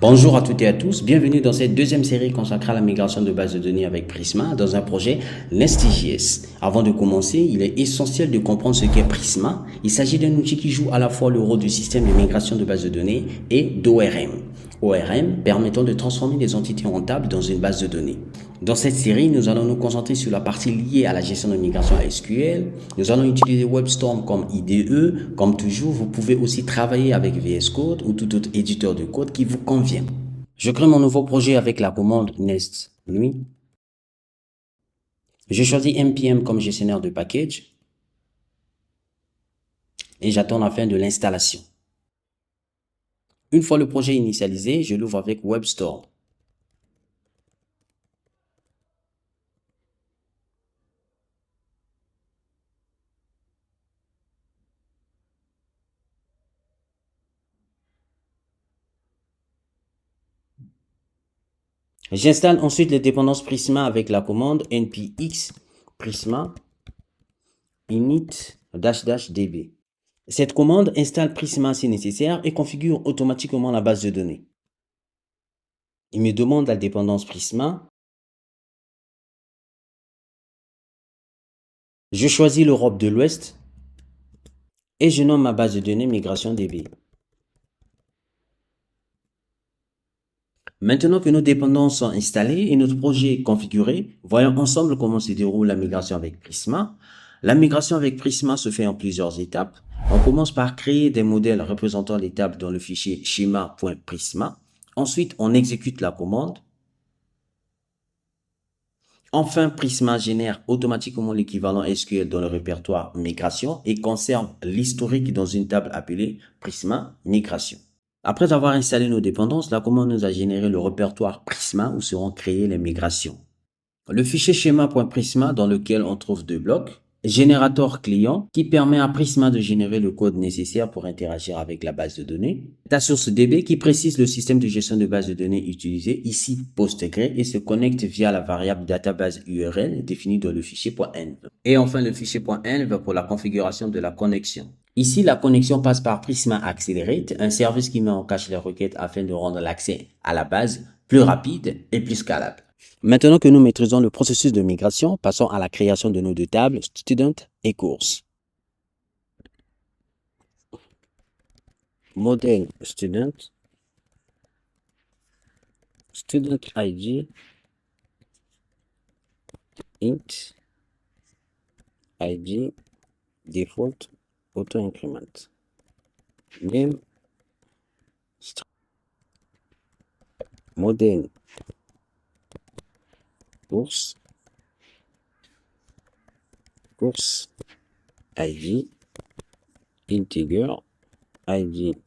Bonjour à toutes et à tous, bienvenue dans cette deuxième série consacrée à la migration de bases de données avec Prisma dans un projet Nest.js. Avant de commencer, il est essentiel de comprendre ce qu'est Prisma. Il s'agit d'un outil qui joue à la fois le rôle du système de migration de bases de données et d'ORM. ORM permettant de transformer des entités en tables dans une base de données. Dans cette série, nous allons nous concentrer sur la partie liée à la gestion de migration SQL. Nous allons utiliser WebStorm comme IDE. Comme toujours, vous pouvez aussi travailler avec VS Code ou tout autre éditeur de code qui vous convient. Je crée mon nouveau projet avec la commande nest nuit. Je choisis npm comme gestionnaire de package et j'attends la fin de l'installation. Une fois le projet initialisé, je l'ouvre avec WebStorm. J'installe ensuite les dépendances Prisma avec la commande npx prisma init-db. Cette commande installe Prisma si nécessaire et configure automatiquement la base de données. Il me demande la dépendance Prisma. Je choisis l'Europe de l'Ouest et je nomme ma base de données migration DB. Maintenant que nos dépendances sont installées et notre projet est configuré, voyons ensemble comment se déroule la migration avec Prisma. La migration avec Prisma se fait en plusieurs étapes. On commence par créer des modèles représentant les tables dans le fichier schema.prisma. Ensuite, on exécute la commande. Enfin, Prisma génère automatiquement l'équivalent SQL dans le répertoire migration et conserve l'historique dans une table appelée Prisma migration. Après avoir installé nos dépendances, la commande nous a généré le répertoire Prisma où seront créées les migrations. Le fichier schéma.prisma dans lequel on trouve deux blocs. Générateur client qui permet à Prisma de générer le code nécessaire pour interagir avec la base de données. Ta source DB qui précise le système de gestion de base de données utilisé, ici Postgre, et se connecte via la variable database URL définie dans le fichier .env. Et enfin le fichier .env pour la configuration de la connexion. Ici, la connexion passe par Prisma Accelerate, un service qui met en cache les requêtes afin de rendre l'accès à la base plus rapide et plus scalable. Maintenant que nous maîtrisons le processus de migration, passons à la création de nos deux tables, Student et Course. Modèle Student, Student ID, int, ID, default, auto-increment, name, string, modèle course, course, ID, integer, ID,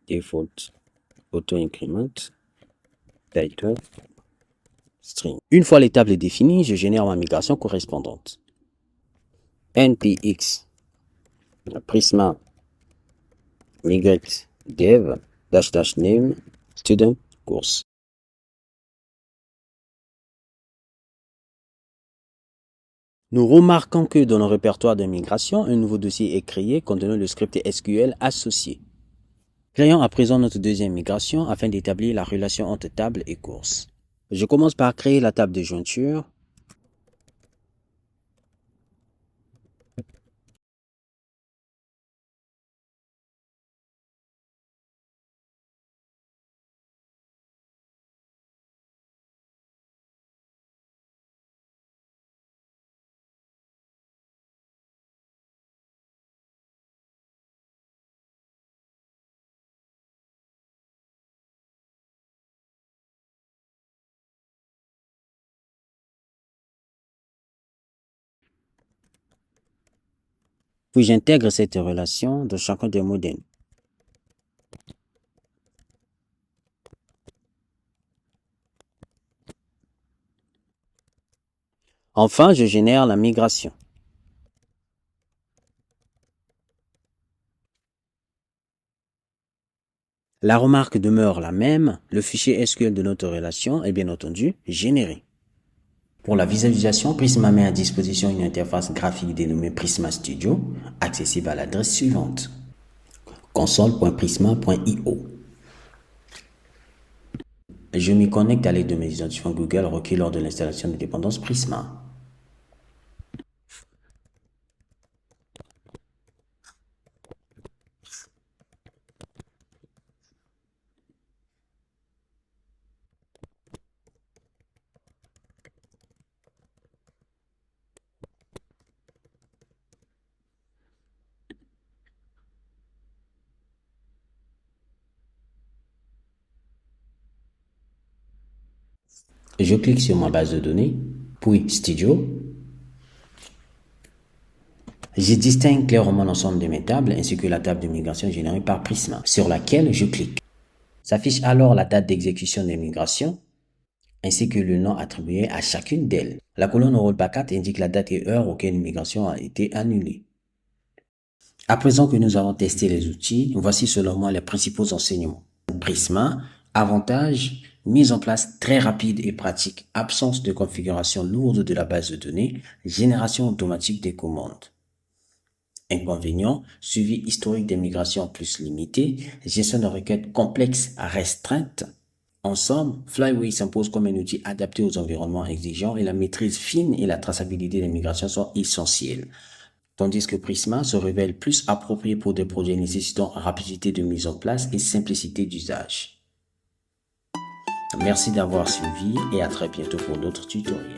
default, auto-increment, title, string. Une fois les tables définies, je génère ma migration correspondante. npx prisma migrate dev --name student course. Nous remarquons que dans le répertoire de migration, un nouveau dossier est créé contenant le script SQL associé. Créons à présent notre deuxième migration afin d'établir la relation entre table et course. Je commence par créer la table de jointure. Puis j'intègre cette relation dans chacun des modèles. Enfin, je génère la migration. La remarque demeure la même, le fichier SQL de notre relation est bien entendu généré. Pour la visualisation, Prisma met à disposition une interface graphique dénommée Prisma Studio, accessible à l'adresse suivante: console.prisma.io. Je m'y connecte à l'aide de mes identifiants Google requis lors de l'installation de dépendance Prisma. Je clique sur ma base de données, puis Studio. Je distingue clairement l'ensemble de mes tables ainsi que la table de migration générée par Prisma, sur laquelle je clique. S'affiche alors la date d'exécution des migrations ainsi que le nom attribué à chacune d'elles. La colonne rollback 4 indique la date et heure auquel une migration a été annulée. À présent que nous avons testé les outils, voici selon moi les principaux enseignements. Prisma, avantage, mise en place très rapide et pratique, absence de configuration lourde de la base de données, génération automatique des commandes. Inconvénients, suivi historique des migrations plus limité, gestion de requêtes complexes restreintes. En somme, Flyway s'impose comme un outil adapté aux environnements exigeants et la maîtrise fine et la traçabilité des migrations sont essentielles. Tandis que Prisma se révèle plus approprié pour des projets nécessitant rapidité de mise en place et simplicité d'usage. Merci d'avoir suivi et à très bientôt pour d'autres tutoriels.